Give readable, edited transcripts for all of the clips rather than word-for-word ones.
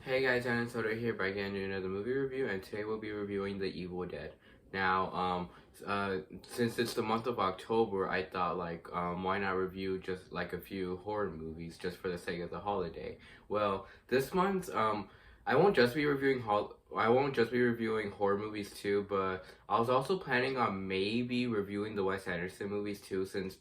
Hey guys, Alan Soto here back again doing another movie review, and today we'll be reviewing The Evil Dead. Now, since it's the month of October, I thought why not review just like a few horror movies just for the sake of the holiday. Well, this month, I won't just be reviewing horror movies too, but I was also planning on maybe reviewing the Wes Anderson movies too, since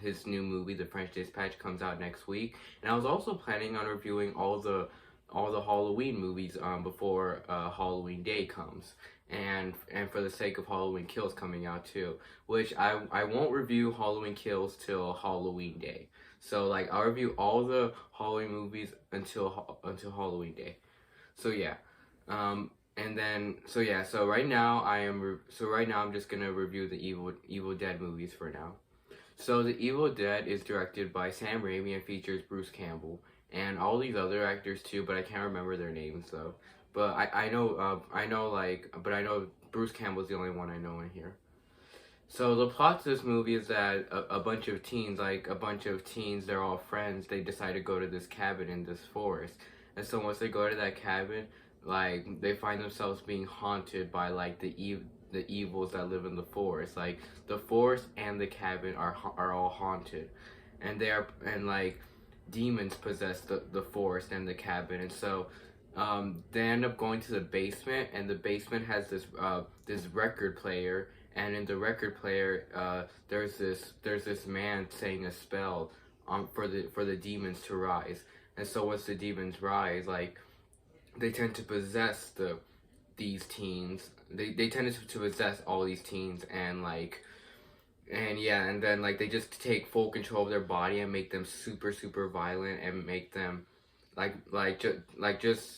his new movie, The French Dispatch, comes out next week, and I was also planning on reviewing all the Halloween movies before Halloween Day comes, and for the sake of Halloween Kills coming out too, which I won't review Halloween Kills till Halloween Day. So like I'll review all the Halloween movies until Halloween Day. So yeah, and then so right now I'm just gonna review the Evil Dead movies for now. So The Evil Dead is directed by Sam Raimi and features Bruce Campbell and all these other actors too, but I can't remember their names though. But I know Bruce Campbell's the only one I know in here. So the plot to this movie is that a bunch of teens, they're all friends. They decide to go to this cabin in this forest, and so once they go to that cabin, like they find themselves being haunted by like the evils that live in the forest. Like the forest and the cabin are all haunted, and like demons possess the forest and the cabin, and so they end up going to the basement, and the basement has this record player, and in the record player, there's this man saying a spell for the demons to rise, and so once the demons rise, like they tend to possess these teens. They tend to possess all these teens, and yeah, and then like they just take full control of their body and make them super violent and make them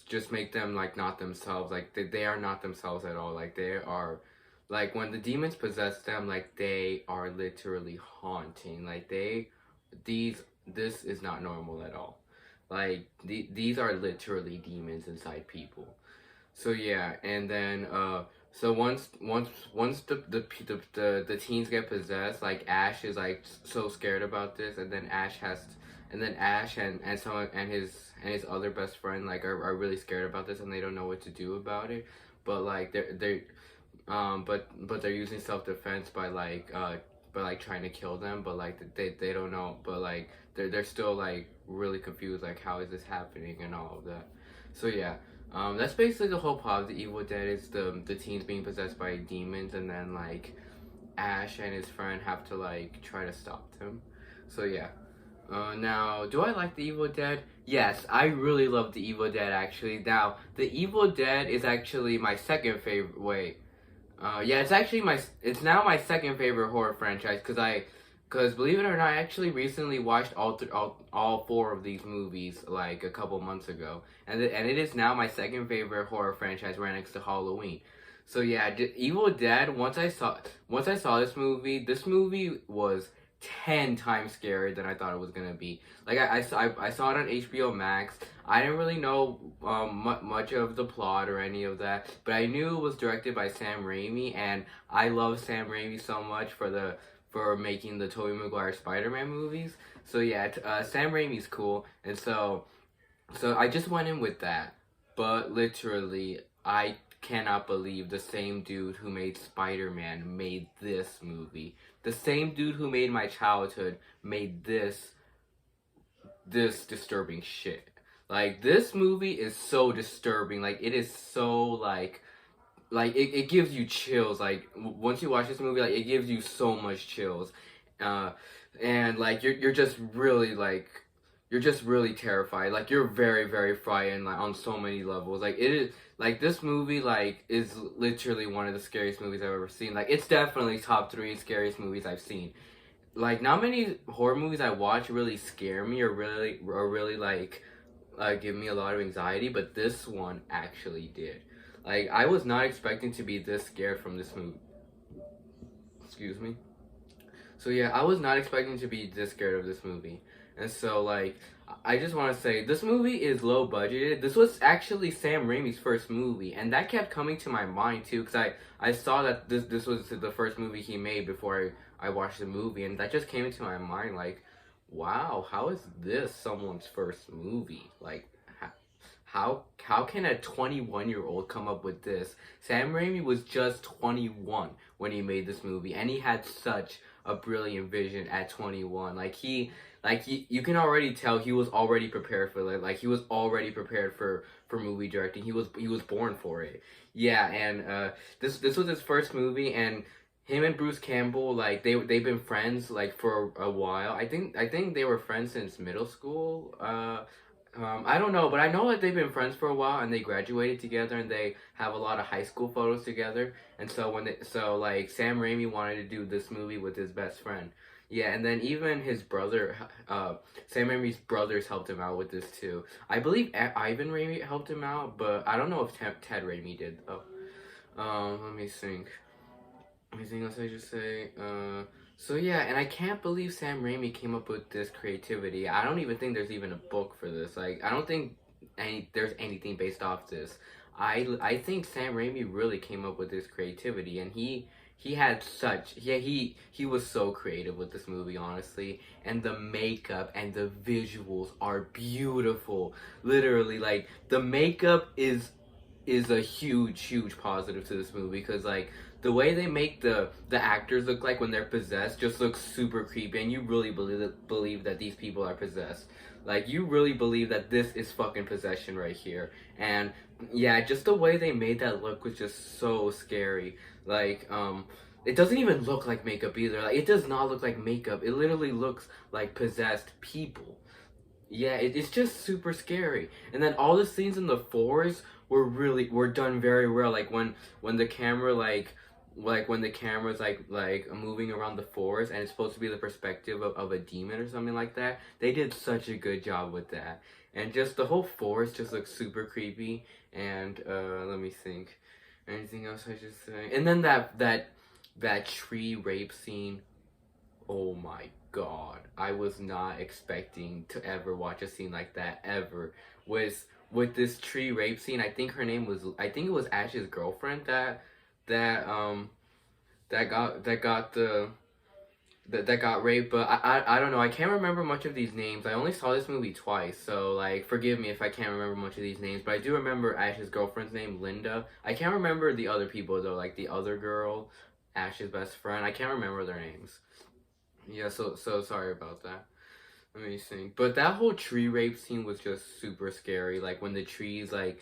just make them like not themselves. Like they are not themselves at all. Like they are, like when the demons possess them, like they are literally haunting. Like this is not normal at all. Like these are literally demons inside people. So yeah, and then so once the teens get possessed, like Ash is like so scared about this, and then Ash and some and his other best friend like are really scared about this, and they don't know what to do about it. But like but they're using self defense by like trying to kill them, but like they don't know, but like they're still like really confused, like how is this happening and all of that. So yeah, that's basically the whole plot of The Evil Dead is the teens being possessed by demons, and then like Ash and his friend have to like try to stop them. So yeah. Now, do I like The Evil Dead? Yes, I really love The Evil Dead actually. Now, The Evil Dead is actually my second favorite. Wait, yeah, it's now my second favorite horror franchise because believe it or not, I actually recently watched all four of these movies like a couple months ago, and it is now my second favorite horror franchise right next to Halloween. So yeah, Evil Dead. Once I saw this movie was 10 times scarier than I thought it was gonna be. Like I saw it on HBO Max. I didn't really know much of the plot or any of that, but I knew it was directed by Sam Raimi, and I love Sam Raimi so much for making the Tobey Maguire Spider-Man movies. So yeah, Sam Raimi's cool, and so I just went in with that. But literally, I cannot believe the same dude who made Spider-Man made this movie. The same dude who made my childhood made this disturbing shit. Like this movie is so disturbing. Like it is so it gives you chills. Like once you watch this movie, like it gives you so much chills. Uh and like you're just really terrified. Like you're very frightened like on so many levels. Like it is like this movie like is literally one of the scariest movies I've ever seen. Like it's definitely top 3 scariest movies I've seen. Like not many horror movies I watch really scare me or really give me a lot of anxiety, but this one actually did. Like I was not expecting to be this scared from this movie. Excuse me. So yeah, I was not expecting to be this scared of this movie. And so like I just want to say this movie is low budgeted. This was actually Sam Raimi's first movie, and that kept coming to my mind too cuz I saw that this was the first movie he made before I watched the movie, and that just came into my mind like wow, how is this someone's first movie? Like how can a 21-year-old come up with this? Sam Raimi was just 21 when he made this movie, and he had such a brilliant vision at 21. You can already tell he was already prepared for it. Like he was already prepared for movie directing. He was born for it. Yeah, and this was his first movie, and him and Bruce Campbell, like they've been friends like for a while. I think they were friends since middle school. I don't know, but I know that they've been friends for a while, and they graduated together, and they have a lot of high school photos together. And so like Sam Raimi wanted to do this movie with his best friend. Yeah, and then even his brother, Sam Raimi's brothers helped him out with this too. I believe Ivan Raimi helped him out, but I don't know if Ted Raimi did though. Let me think. Anything else I should say? So yeah, and I can't believe Sam Raimi came up with this creativity. I don't even think there's even a book for this. Like, I don't think there's anything based off this. I think Sam Raimi really came up with this creativity, and he had such he was so creative with this movie, honestly. And the makeup and the visuals are beautiful. Literally, like the makeup is a huge positive to this movie, because like the way they make the actors look like when they're possessed just looks super creepy, and you really believe that these people are possessed. Like you really believe that this is fucking possession right here. And yeah, just the way they made that look was just so scary. Like it doesn't even look like makeup either. Like it does not look like makeup. It literally looks like possessed people. Yeah, it's just super scary. And then all the scenes in the forest were done very well. Like when the camera like when the camera's like moving around the forest, and it's supposed to be the perspective of a demon or something like that. They did such a good job with that. And just the whole forest just looks super creepy. And let me think. Anything else I should say? And then that tree rape scene. Oh my god. I was not expecting to ever watch a scene like that ever. With this tree rape scene, I think it was Ash's girlfriend that got raped. But I don't know. I can't remember much of these names. I only saw this movie twice, so like forgive me if I can't remember much of these names. But I do remember Ash's girlfriend's name, Linda. I can't remember the other people though, like the other girl, Ash's best friend. I can't remember their names. Yeah, so sorry about that. Let me think. But that whole tree rape scene was just super scary. Like when the trees like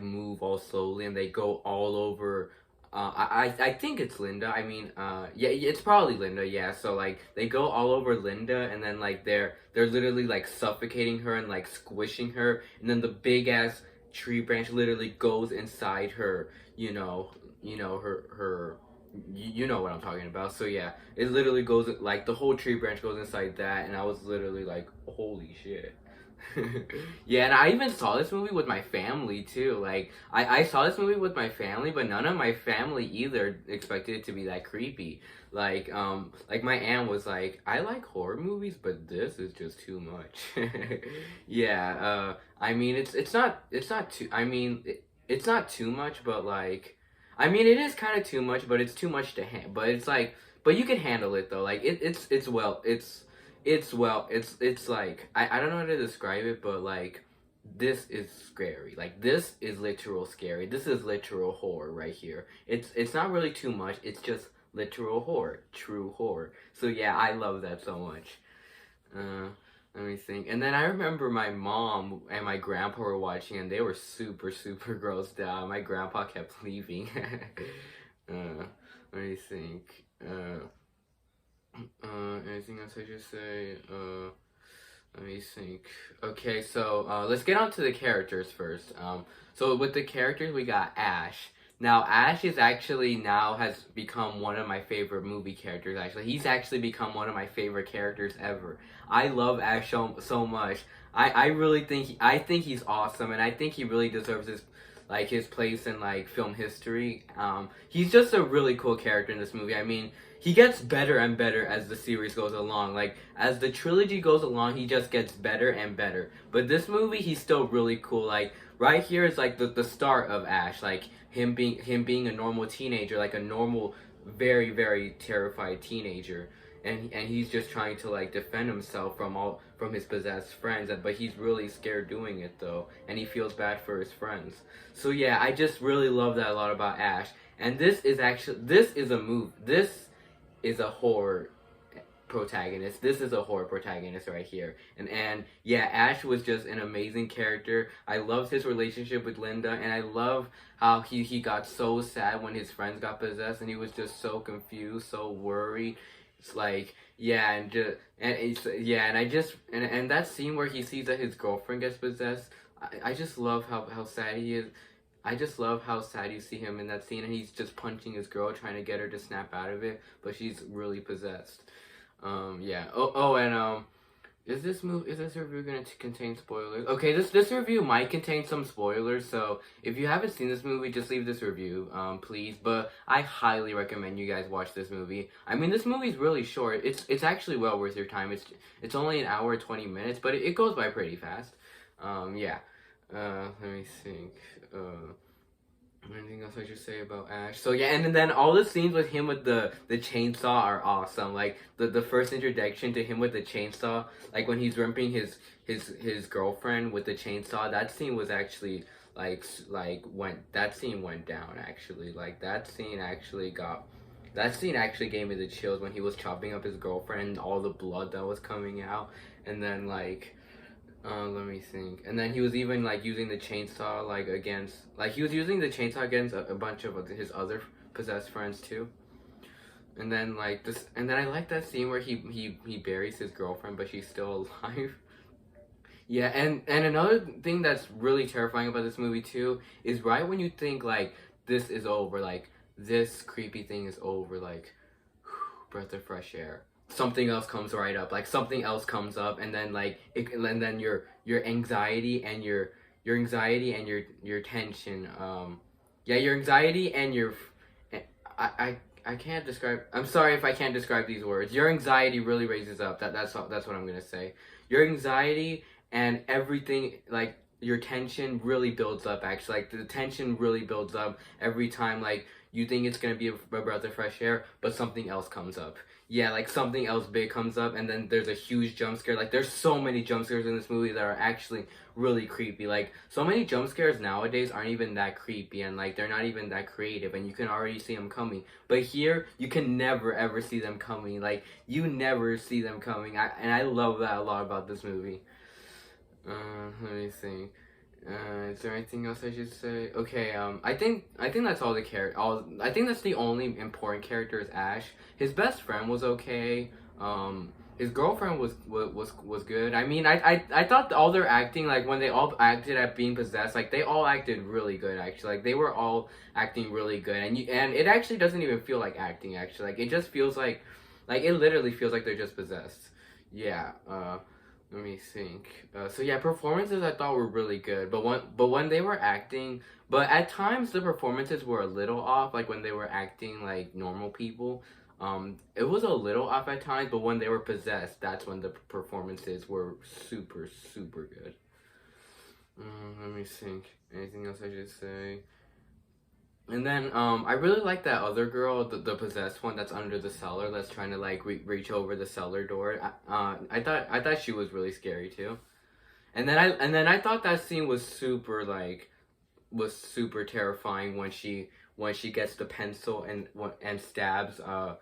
move all slowly, and they go all over. I think it's Linda. I mean, yeah, it's probably Linda. Yeah. So like they go all over Linda, and then like they're literally like suffocating her and like squishing her, and then the big ass tree branch literally goes inside her. Her you know what I'm talking about. So yeah, it literally goes like the whole tree branch goes inside that, and I was literally like, holy shit. Yeah, and I even saw this movie with my family too. Like I saw this movie with my family, but none of my family either expected it to be that creepy. Like my aunt was like, I like horror movies, but this is just too much. Yeah, I mean it's not too it's not too much, but like I mean, it is kind of too much, but it's too much to handle. But it's like, but you can handle it though. Like it's like I don't know how to describe it, but like this is scary. Like this is literal scary. This is literal horror right here. It's not really too much. It's just literal horror, true horror. So yeah, I love that so much. Let me think. And then I remember my mom and my grandpa were watching, and they were super grossed out. My grandpa kept leaving. Let me think. Anything else I should say? Let me think. Okay, so let's get on to the characters first. So with the characters, we got Ash. Now, Ash is actually now has become one of my favorite movie characters, actually. He's actually become one of my favorite characters ever. I love Ash so much. I really think, I think he's awesome, and I think he really deserves his place in, like, film history. He's just a really cool character in this movie. I mean, he gets better and better as the series goes along. Like, as the trilogy goes along, he just gets better and better. But this movie, he's still really cool. Like, right here is, like, the start of Ash. Like, him being a normal teenager, like a normal, very terrified teenager. and he's just trying to like defend himself from his possessed friends, but he's really scared doing it though, and he feels bad for his friends. So yeah, I just really love that a lot about Ash. And this is a move. This is a horror protagonist. This is a horror protagonist right here. And yeah, Ash was just an amazing character. I loved his relationship with Linda, and I love how he got so sad when his friends got possessed, and he was just so confused, so worried. It's like yeah, and I just and that scene where he sees that his girlfriend gets possessed, I just love how sad he is. I just love how sad you see him in that scene, and he's just punching his girl, trying to get her to snap out of it, but she's really possessed. Yeah. And is this review going to contain spoilers? Okay, this review might contain some spoilers, so if you haven't seen this movie, just leave this review, please. But I highly recommend you guys watch this movie. I mean, this movie's really short. It's actually well worth your time. It's only an hour 20 minutes, but it goes by pretty fast. Yeah. Let me think. Anything else I should say about Ash? So yeah, and then all the scenes with him with the chainsaw are awesome. Like the first introduction to him with the chainsaw, like when he's ripping his girlfriend with the chainsaw. That scene was actually that scene went down actually. Like that scene actually gave me the chills when he was chopping up his girlfriend and all the blood that was coming out, and then like. Let me think. And then he was even like using the chainsaw against a bunch of his other possessed friends too. And then and then I like that scene where he buries his girlfriend, but she's still alive. Yeah, and another thing that's really terrifying about this movie too is right when you think like this is over, like this creepy thing is over, like breath of fresh air, something else comes right up, like something else comes up, and then and then your anxiety and your tension, your anxiety and I can't describe. I'm sorry if I can't describe these words. Your anxiety really raises up. That's what I'm gonna say. Your anxiety and everything, like your tension really builds up. Actually, like the tension really builds up every time. Like you think it's gonna be a breath of fresh air, but something else comes up. Yeah, like something else big comes up, and then there's a huge jump scare. Like there's so many jump scares in this movie that are actually really creepy. Like so many jump scares nowadays aren't even that creepy, and like they're not even that creative, and you can already see them coming. But here you can never ever see them coming. Like you never see them coming. I love that a lot about this movie. Let me think. Is there anything else I should say? Okay, I think that's all the I think that's the only important character is Ash. His best friend was okay. His girlfriend was good. I mean, I thought all their acting, like when they all acted at being possessed, like they all acted really good actually. Like they were all acting really good, and it actually doesn't even feel like acting actually. Like it just feels like it literally feels like they're just possessed. Yeah. Let me think. So yeah, performances I thought were really good, but when they were acting, but at times the performances were a little off. Like when they were acting like normal people, it was a little off at times. But when they were possessed, that's when the performances were super good. Let me think. Anything else I should say? And then I really like that other girl, the possessed one that's under the cellar, that's trying to like reach over the cellar door. I thought she was really scary too. And then I thought that scene was super terrifying when she gets the pencil and stabs the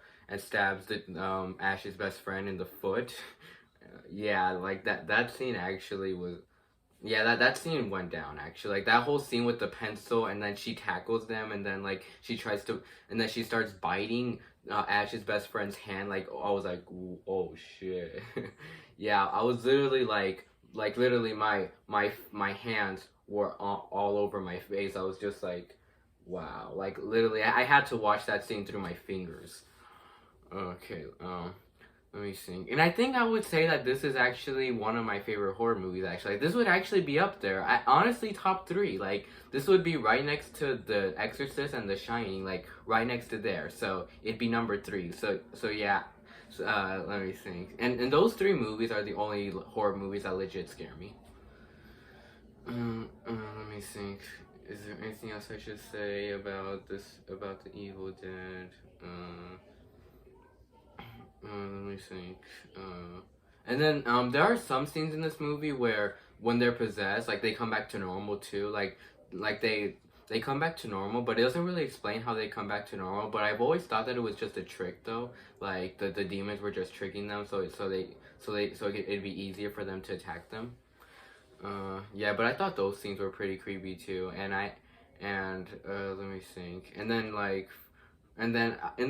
Ash's best friend in the foot. Yeah, like that scene actually was. Yeah, that scene went down actually. Like that whole scene with the pencil, and then she tackles them, and then like and then she starts biting Ash's best friend's hand. Like I was like, oh shit. Yeah, I was literally like literally my hands were all over my face. I was just like, wow. Like literally, I had to watch that scene through my fingers. Okay. Let me think. And I think I would say that this is actually one of my favorite horror movies, actually. Like, this would actually be up there. Honestly, top 3. Like, this would be right next to The Exorcist and The Shining. Like, right next to there. So, it'd be number 3. So yeah. Let me think. And those 3 movies are the only horror movies that legit scare me. Let me think. Is there anything else I should say about The Evil Dead? Let me think. And then there are some scenes in this movie where when they're possessed, like they come back to normal too. Like they come back to normal, but it doesn't really explain how they come back to normal. But I've always thought that it was just a trick though. Like the demons were just tricking them, so it'd be easier for them to attack them. Yeah, but I thought those scenes were pretty creepy too. And let me think. And then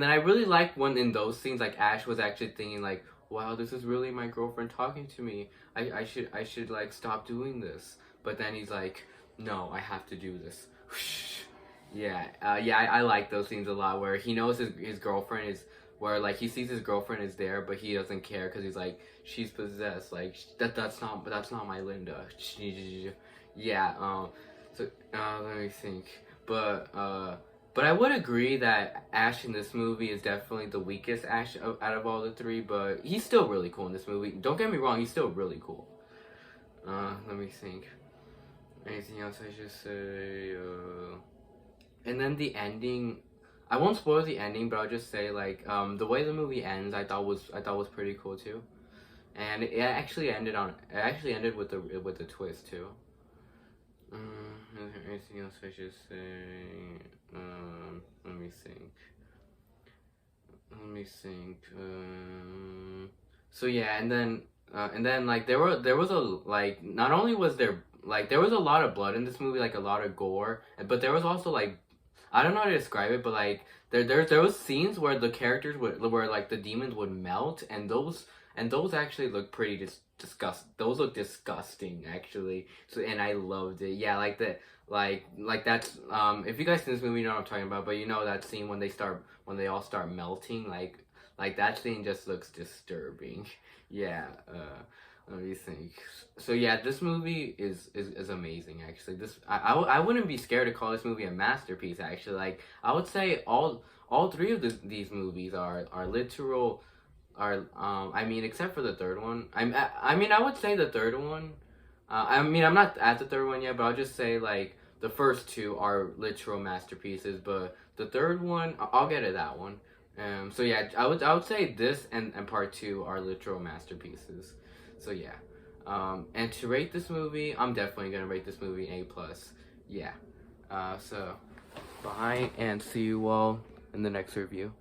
I really like when in those scenes like Ash was actually thinking like, wow, this is really my girlfriend talking to me. I should like stop doing this. But then he's like, no, I have to do this. Yeah, I like those scenes a lot where he knows his girlfriend is where like he sees his girlfriend is there, but he doesn't care because he's like, she's possessed. Like that's not my Linda. Yeah. So let me think. But I would agree that Ash in this movie is definitely the weakest Ash out of all the three. But he's still really cool in this movie. Don't get me wrong, he's still really cool. Let me think. Anything else I should say? And then the ending. I won't spoil the ending, but I'll just say like the way the movie ends, I thought was pretty cool too, and it actually ended with the twist too. Is there anything else I should say? Let me think. Let me think. So yeah, and then like there was a like not only was there like there was a lot of blood in this movie, like a lot of gore, but there was also like I don't know how to describe it, but like there was scenes where the characters would where like the demons would melt, and those actually look pretty those look disgusting actually. So and I loved it. Yeah, like the like that's if you guys seen this movie, you know what I'm talking about. But you know that scene when they all start melting, like that scene just looks disturbing. Yeah. Let me think. So yeah, this movie is amazing. Actually, I wouldn't be scared to call this movie a masterpiece. Actually, like I would say all three of these movies are literal. I mean, except for the third one. I mean, I would say the third one. I mean, I'm not at the third one yet, but I'll just say like the first two are literal masterpieces. But the third one, I'll get to that one. So yeah, I would say this and part two are literal masterpieces. So yeah, and to rate this movie, I'm definitely gonna rate this movie an A+. Yeah. So bye and see you all in the next review.